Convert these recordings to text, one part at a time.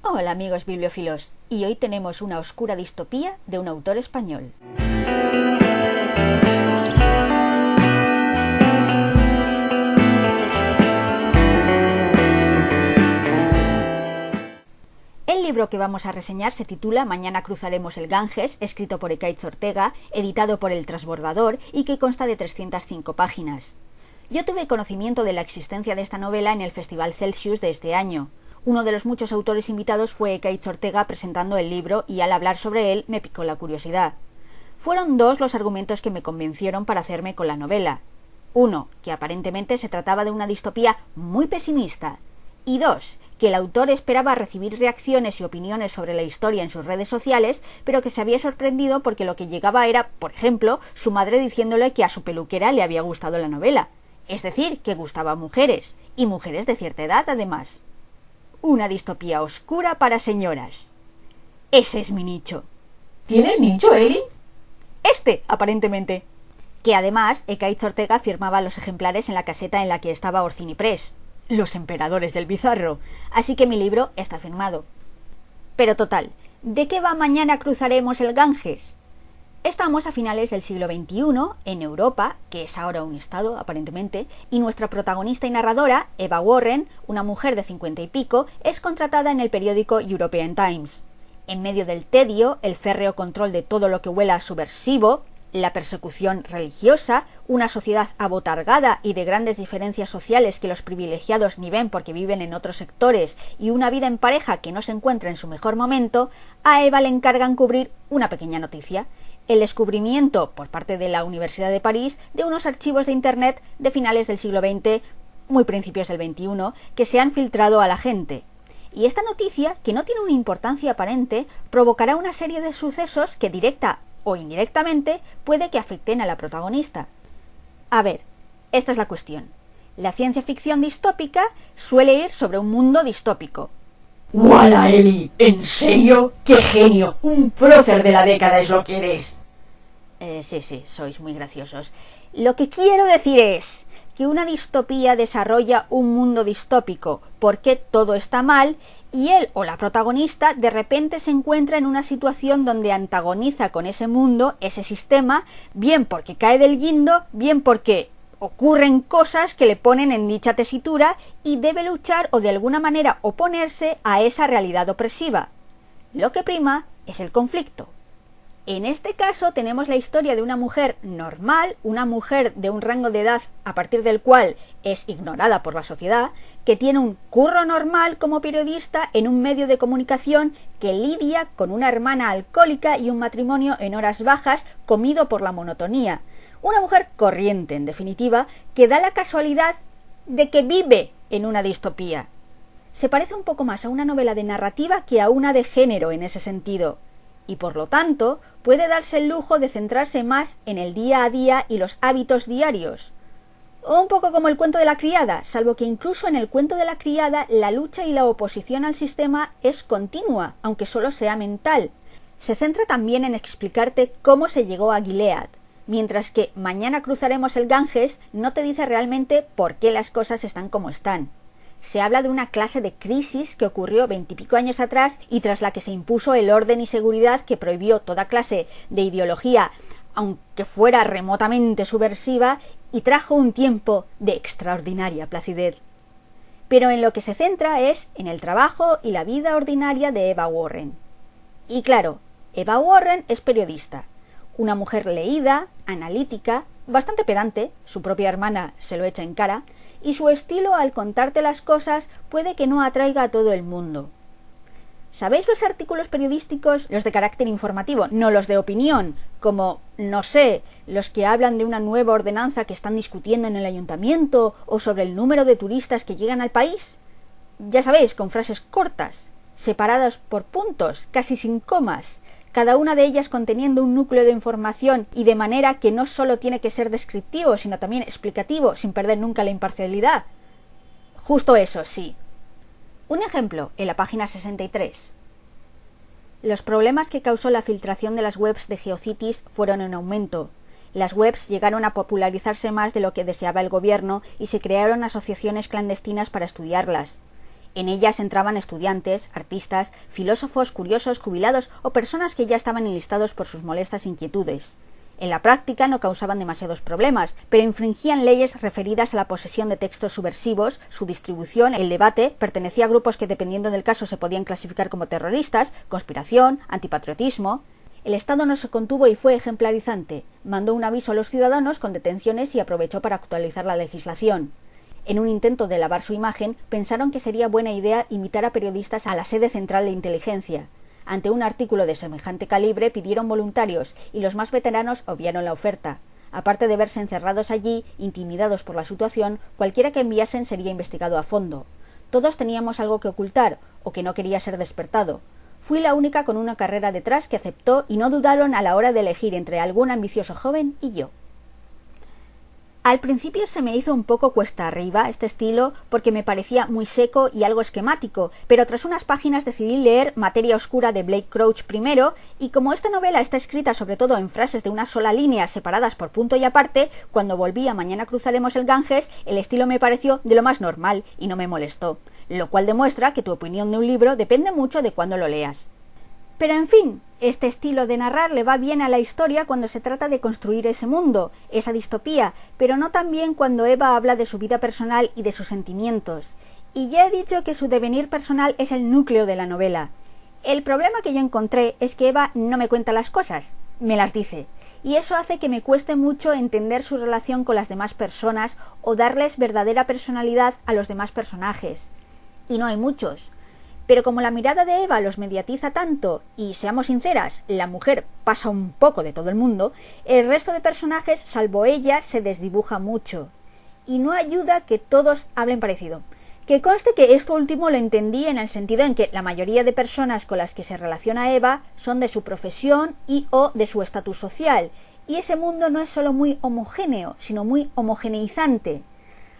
Hola amigos bibliófilos, y hoy tenemos una oscura distopía de un autor español. El libro que vamos a reseñar se titula Mañana cruzaremos el Ganges, escrito por Ekaitz Ortega, editado por El Transbordador y que consta de 305 páginas. Yo tuve conocimiento de la existencia de esta novela en el Festival Celsius de este año. Uno de los muchos autores invitados fue Ekaitz Ortega presentando el libro y al hablar sobre él me picó la curiosidad. Fueron dos los argumentos que me convencieron para hacerme con la novela. Uno, que aparentemente se trataba de una distopía muy pesimista. Y dos, que el autor esperaba recibir reacciones y opiniones sobre la historia en sus redes sociales, pero que se había sorprendido porque lo que llegaba era, por ejemplo, su madre diciéndole que a su peluquera le había gustado la novela. Es decir, que gustaba a mujeres, y mujeres de cierta edad además. Una distopía oscura para señoras. Ese es mi nicho. ¿Tienes nicho, Eli? Aparentemente. Que además Ekaitz Ortega firmaba los ejemplares en la caseta en la que estaba Orcini Press. Los emperadores del bizarro. Así que mi libro está firmado. Pero total, ¿de qué va Mañana cruzaremos el Ganges? Estamos a finales del siglo XXI, en Europa, que es ahora un estado, aparentemente, y nuestra protagonista y narradora, Eva Warren, una mujer de 50 y pico, es contratada en el periódico European Times. En medio del tedio, el férreo control de todo lo que huela a subversivo, la persecución religiosa, una sociedad abotargada y de grandes diferencias sociales que los privilegiados ni ven porque viven en otros sectores y una vida en pareja que no se encuentra en su mejor momento, a Eva le encargan cubrir una pequeña noticia: el descubrimiento, por parte de la Universidad de París, de unos archivos de Internet de finales del siglo XX, muy principios del XXI, que se han filtrado a la gente. Y esta noticia, que no tiene una importancia aparente, provocará una serie de sucesos que directa o indirectamente puede que afecten a la protagonista. A ver, esta es la cuestión. La ciencia ficción distópica suele ir sobre un mundo distópico. ¡Wala, Eli! ¿En serio? ¡Qué genio! Un prócer de la década es lo que eres. Sí, sois muy graciosos. Lo que quiero decir es que una distopía desarrolla un mundo distópico porque todo está mal y él o la protagonista de repente se encuentra en una situación donde antagoniza con ese mundo, ese sistema, bien porque cae del guindo, bien porque ocurren cosas que le ponen en dicha tesitura y debe luchar o de alguna manera oponerse a esa realidad opresiva. Lo que prima es el conflicto. En este caso tenemos la historia de una mujer normal, una mujer de un rango de edad a partir del cual es ignorada por la sociedad, que tiene un curro normal como periodista en un medio de comunicación que lidia con una hermana alcohólica y un matrimonio en horas bajas comido por la monotonía. Una mujer corriente, en definitiva, que da la casualidad de que vive en una distopía. Se parece un poco más a una novela de narrativa que a una de género en ese sentido. Y por lo tanto puede darse el lujo de centrarse más en el día a día y los hábitos diarios. Un poco como el cuento de la criada, salvo que incluso en el cuento de la criada la lucha y la oposición al sistema es continua, aunque solo sea mental. Se centra también en explicarte cómo se llegó a Gilead, mientras que Mañana cruzaremos el Ganges no te dice realmente por qué las cosas están como están. Se habla de una clase de crisis que ocurrió 20 y pico años atrás y tras la que se impuso el orden y seguridad que prohibió toda clase de ideología, aunque fuera remotamente subversiva, y trajo un tiempo de extraordinaria placidez. Pero en lo que se centra es en el trabajo y la vida ordinaria de Eva Warren. Y claro, Eva Warren es periodista, una mujer leída, analítica, bastante pedante, su propia hermana se lo echa en cara, y su estilo al contarte las cosas puede que no atraiga a todo el mundo. ¿Sabéis los artículos periodísticos, los de carácter informativo, no los de opinión, como, no sé, los que hablan de una nueva ordenanza que están discutiendo en el ayuntamiento o sobre el número de turistas que llegan al país? Ya sabéis, con frases cortas, separadas por puntos, casi sin comas, cada una de ellas conteniendo un núcleo de información y de manera que no solo tiene que ser descriptivo, sino también explicativo, sin perder nunca la imparcialidad. Justo eso, sí. Un ejemplo, en la página 63. Los problemas que causó la filtración de las webs de GeoCities fueron en aumento. Las webs llegaron a popularizarse más de lo que deseaba el gobierno y se crearon asociaciones clandestinas para estudiarlas. En ellas entraban estudiantes, artistas, filósofos, curiosos, jubilados o personas que ya estaban enlistados por sus molestas inquietudes. En la práctica no causaban demasiados problemas, pero infringían leyes referidas a la posesión de textos subversivos, su distribución, el debate, pertenecía a grupos que dependiendo del caso se podían clasificar como terroristas, conspiración, antipatriotismo. El Estado no se contuvo y fue ejemplarizante. Mandó un aviso a los ciudadanos con detenciones y aprovechó para actualizar la legislación. En un intento de lavar su imagen, pensaron que sería buena idea invitar a periodistas a la sede central de inteligencia. Ante un artículo de semejante calibre pidieron voluntarios y los más veteranos obviaron la oferta. Aparte de verse encerrados allí, intimidados por la situación, cualquiera que enviasen sería investigado a fondo. Todos teníamos algo que ocultar o que no quería ser despertado. Fui la única con una carrera detrás que aceptó y no dudaron a la hora de elegir entre algún ambicioso joven y yo. Al principio se me hizo un poco cuesta arriba este estilo porque me parecía muy seco y algo esquemático, pero tras unas páginas decidí leer Materia Oscura de Blake Crouch primero, y como esta novela está escrita sobre todo en frases de una sola línea separadas por punto y aparte, cuando volví a Mañana cruzaremos el Ganges, el estilo me pareció de lo más normal y no me molestó, lo cual demuestra que tu opinión de un libro depende mucho de cuándo lo leas. Pero en fin, este estilo de narrar le va bien a la historia cuando se trata de construir ese mundo, esa distopía, pero no tan bien cuando Eva habla de su vida personal y de sus sentimientos. Y ya he dicho que su devenir personal es el núcleo de la novela. El problema que yo encontré es que Eva no me cuenta las cosas, me las dice, y eso hace que me cueste mucho entender su relación con las demás personas o darles verdadera personalidad a los demás personajes. Y no hay muchos. Pero como la mirada de Eva los mediatiza tanto, y seamos sinceras, la mujer pasa un poco de todo el mundo, el resto de personajes, salvo ella, se desdibuja mucho. Y no ayuda que todos hablen parecido. Que conste que esto último lo entendí en el sentido en que la mayoría de personas con las que se relaciona Eva son de su profesión y o de su estatus social, y ese mundo no es solo muy homogéneo, sino muy homogeneizante.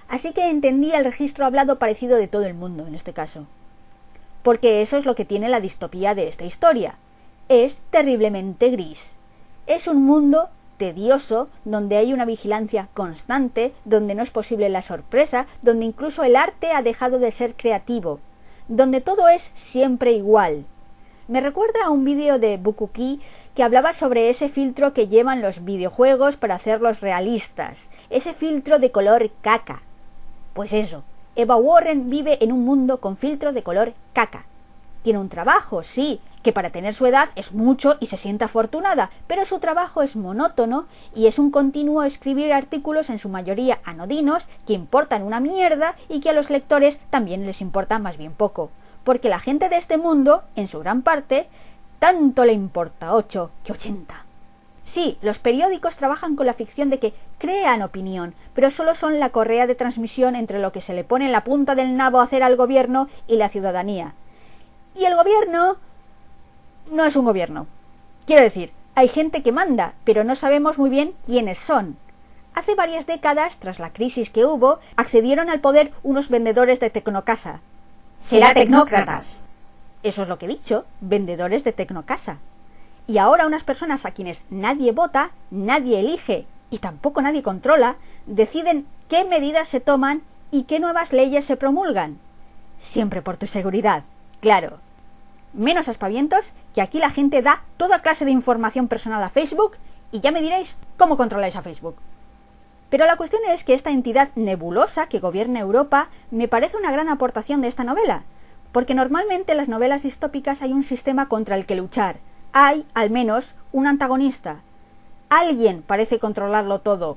Así que entendí el registro hablado parecido de todo el mundo en este caso. Porque eso es lo que tiene la distopía de esta historia. Es terriblemente gris. Es un mundo tedioso, donde hay una vigilancia constante, donde no es posible la sorpresa, donde incluso el arte ha dejado de ser creativo, donde todo es siempre igual. Me recuerda a un vídeo de Bukuki que hablaba sobre ese filtro que llevan los videojuegos para hacerlos realistas, ese filtro de color caca. Pues eso. Eva Warren vive en un mundo con filtro de color caca. Tiene un trabajo, sí, que para tener su edad es mucho y se siente afortunada, pero su trabajo es monótono y es un continuo escribir artículos en su mayoría anodinos que importan una mierda y que a los lectores también les importa más bien poco, porque la gente de este mundo, en su gran parte, tanto le importa 8 que 80. Sí, los periódicos trabajan con la ficción de que crean opinión, pero solo son la correa de transmisión entre lo que se le pone en la punta del nabo a hacer al gobierno y la ciudadanía. Y el gobierno no es un gobierno. Quiero decir, hay gente que manda, pero no sabemos muy bien quiénes son. Hace varias décadas, tras la crisis que hubo, accedieron al poder unos vendedores de tecnocasa. Será tecnócratas. Eso es lo que he dicho, vendedores de tecnocasa. Y ahora unas personas a quienes nadie vota, nadie elige y tampoco nadie controla, deciden qué medidas se toman y qué nuevas leyes se promulgan. Siempre por tu seguridad, claro. Menos aspavientos, que aquí la gente da toda clase de información personal a Facebook y ya me diréis cómo controláis a Facebook. Pero la cuestión es que esta entidad nebulosa que gobierna Europa me parece una gran aportación de esta novela, porque normalmente en las novelas distópicas hay un sistema contra el que luchar. Hay, al menos, un antagonista. Alguien parece controlarlo todo,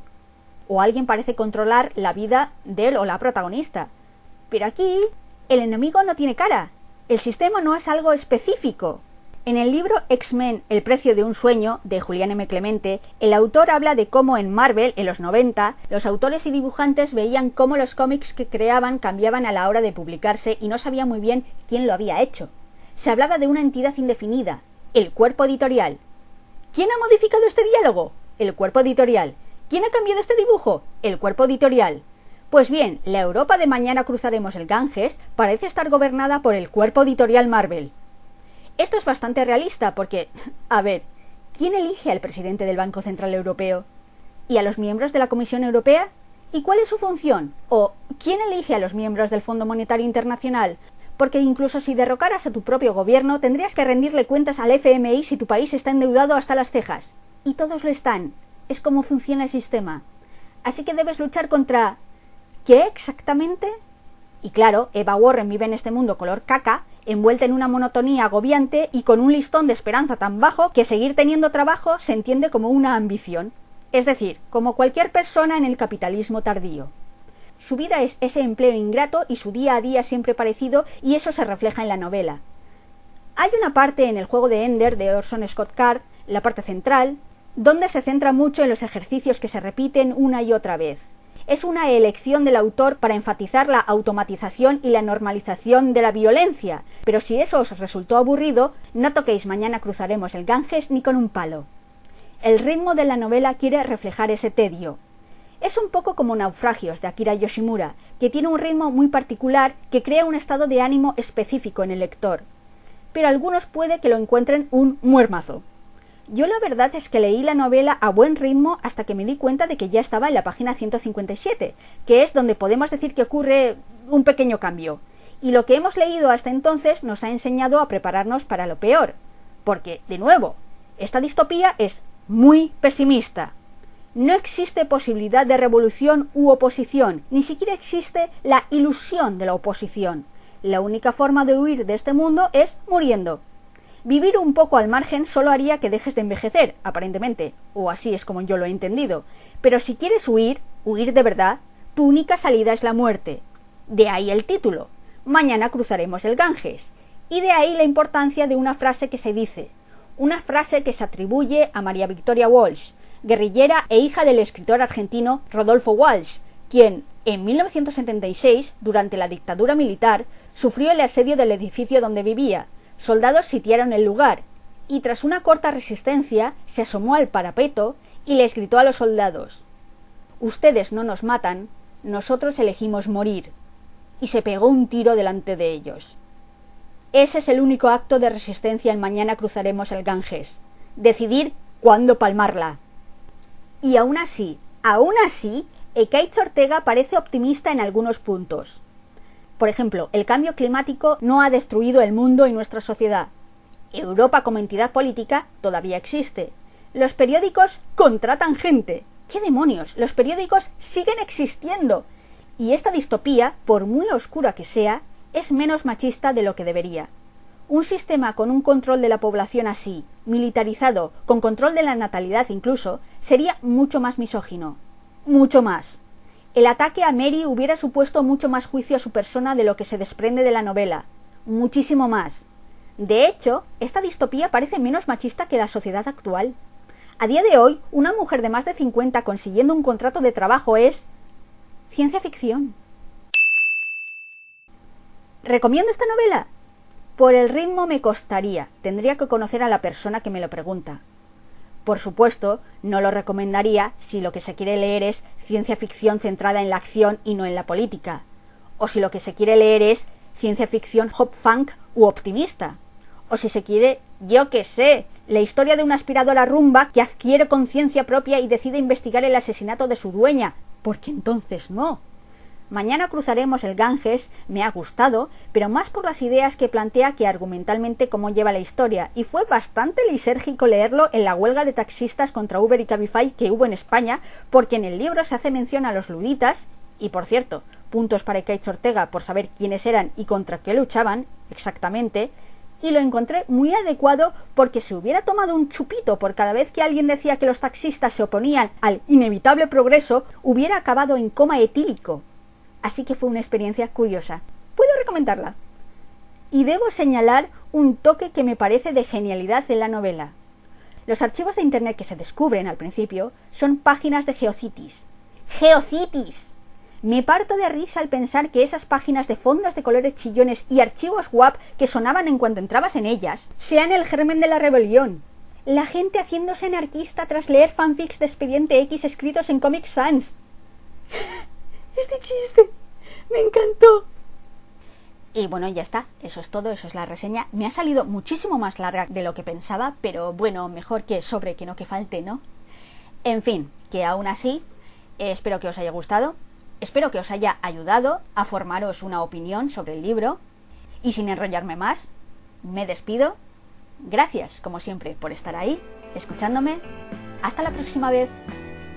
o alguien parece controlar la vida de él o la protagonista. Pero aquí, el enemigo no tiene cara. El sistema no es algo específico. En el libro X-Men, El precio de un sueño, de Julián M. Clemente, el autor habla de cómo en Marvel, en los 90, los autores y dibujantes veían cómo los cómics que creaban cambiaban a la hora de publicarse y no sabían muy bien quién lo había hecho. Se hablaba de una entidad indefinida, el cuerpo editorial. ¿Quién ha modificado este diálogo? El cuerpo editorial. ¿Quién ha cambiado este dibujo? El cuerpo editorial. Pues bien, la Europa de Mañana cruzaremos el Ganges parece estar gobernada por el cuerpo editorial Marvel. Esto es bastante realista porque, a ver, ¿quién elige al presidente del Banco Central Europeo? ¿Y a los miembros de la Comisión Europea? ¿Y cuál es su función? ¿O quién elige a los miembros del Fondo Monetario Internacional? porque incluso si derrocaras a tu propio gobierno, tendrías que rendirle cuentas al FMI si tu país está endeudado hasta las cejas. Y todos lo están. Es como funciona el sistema. Así que debes luchar contra... ¿qué exactamente? Y claro, Eva Warren vive en este mundo color caca, envuelta en una monotonía agobiante y con un listón de esperanza tan bajo que seguir teniendo trabajo se entiende como una ambición. Es decir, como cualquier persona en el capitalismo tardío. Su vida es ese empleo ingrato y su día a día siempre parecido, y eso se refleja en la novela. Hay una parte en el juego de Ender de Orson Scott Card, la parte central, donde se centra mucho en los ejercicios que se repiten una y otra vez. Es una elección del autor para enfatizar la automatización y la normalización de la violencia, pero si eso os resultó aburrido, no toquéis Mañana cruzaremos el Ganges ni con un palo. El ritmo de la novela quiere reflejar ese tedio. Es un poco como Naufragios de Akira Yoshimura, que tiene un ritmo muy particular que crea un estado de ánimo específico en el lector. Pero algunos puede que lo encuentren un muermazo. Yo la verdad es que leí la novela a buen ritmo hasta que me di cuenta de que ya estaba en la página 157, que es donde podemos decir que ocurre un pequeño cambio. Y lo que hemos leído hasta entonces nos ha enseñado a prepararnos para lo peor. Porque, de nuevo, esta distopía es muy pesimista. No existe posibilidad de revolución u oposición, ni siquiera existe la ilusión de la oposición. La única forma de huir de este mundo es muriendo. Vivir un poco al margen solo haría que dejes de envejecer, aparentemente, o así es como yo lo he entendido. Pero si quieres huir de verdad, tu única salida es la muerte. De ahí el título, Mañana cruzaremos el Ganges. Y de ahí la importancia de una frase que se dice, una frase que se atribuye a María Victoria Walsh, guerrillera e hija del escritor argentino Rodolfo Walsh, quien, en 1976, durante la dictadura militar, sufrió el asedio del edificio donde vivía. Soldados sitiaron el lugar, y tras una corta resistencia, se asomó al parapeto y les gritó a los soldados: «Ustedes no nos matan, nosotros elegimos morir», y se pegó un tiro delante de ellos. Ese es el único acto de resistencia en Mañana cruzaremos el Ganges, decidir cuándo palmarla. Y aún así, Ekaitz Ortega parece optimista en algunos puntos. Por ejemplo, el cambio climático no ha destruido el mundo y nuestra sociedad. Europa como entidad política todavía existe. Los periódicos contratan gente. ¿Qué demonios? Los periódicos siguen existiendo. Y esta distopía, por muy oscura que sea, es menos machista de lo que debería. Un sistema con un control de la población así, militarizado, con control de la natalidad incluso, sería mucho más misógino. Mucho más. El ataque a Mary hubiera supuesto mucho más juicio a su persona de lo que se desprende de la novela. Muchísimo más. De hecho, esta distopía parece menos machista que la sociedad actual. A día de hoy, una mujer de más de 50 consiguiendo un contrato de trabajo es... ciencia ficción. ¿Recomiendo esta novela? Por el ritmo me costaría. Tendría que conocer a la persona que me lo pregunta. Por supuesto, no lo recomendaría si lo que se quiere leer es ciencia ficción centrada en la acción y no en la política. O si lo que se quiere leer es ciencia ficción hop-funk u optimista. O si se quiere, yo qué sé, la historia de una aspiradora rumba que adquiere conciencia propia y decide investigar el asesinato de su dueña. Porque entonces no. Mañana cruzaremos el Ganges me ha gustado, pero más por las ideas que plantea que argumentalmente cómo lleva la historia, y fue bastante lisérgico leerlo en la huelga de taxistas contra Uber y Cabify que hubo en España, porque en el libro se hace mención a los luditas, y por cierto, puntos para Ekaitz Ortega por saber quiénes eran y contra qué luchaban, exactamente, y lo encontré muy adecuado porque se hubiera tomado un chupito por cada vez que alguien decía que los taxistas se oponían al inevitable progreso, hubiera acabado en coma etílico. Así que fue una experiencia curiosa. Puedo recomendarla. Y debo señalar un toque que me parece de genialidad en la novela. Los archivos de internet que se descubren al principio son páginas de GeoCities. ¡GeoCities! Me parto de risa al pensar que esas páginas de fondos de colores chillones y archivos WAP que sonaban en cuanto entrabas en ellas sean el germen de la rebelión. La gente haciéndose anarquista tras leer fanfics de Expediente X escritos en Comic Sans. Este chiste me encantó. Y bueno, ya está, eso es todo, eso es la reseña. Me ha salido muchísimo más larga de lo que pensaba, pero bueno, mejor que sobre que no que falte, ¿no? En fin, que aún así, espero que os haya gustado, espero que os haya ayudado a formaros una opinión sobre el libro. Y sin enrollarme más, me despido. Gracias, como siempre, por estar ahí, escuchándome. Hasta la próxima vez.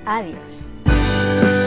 Adiós.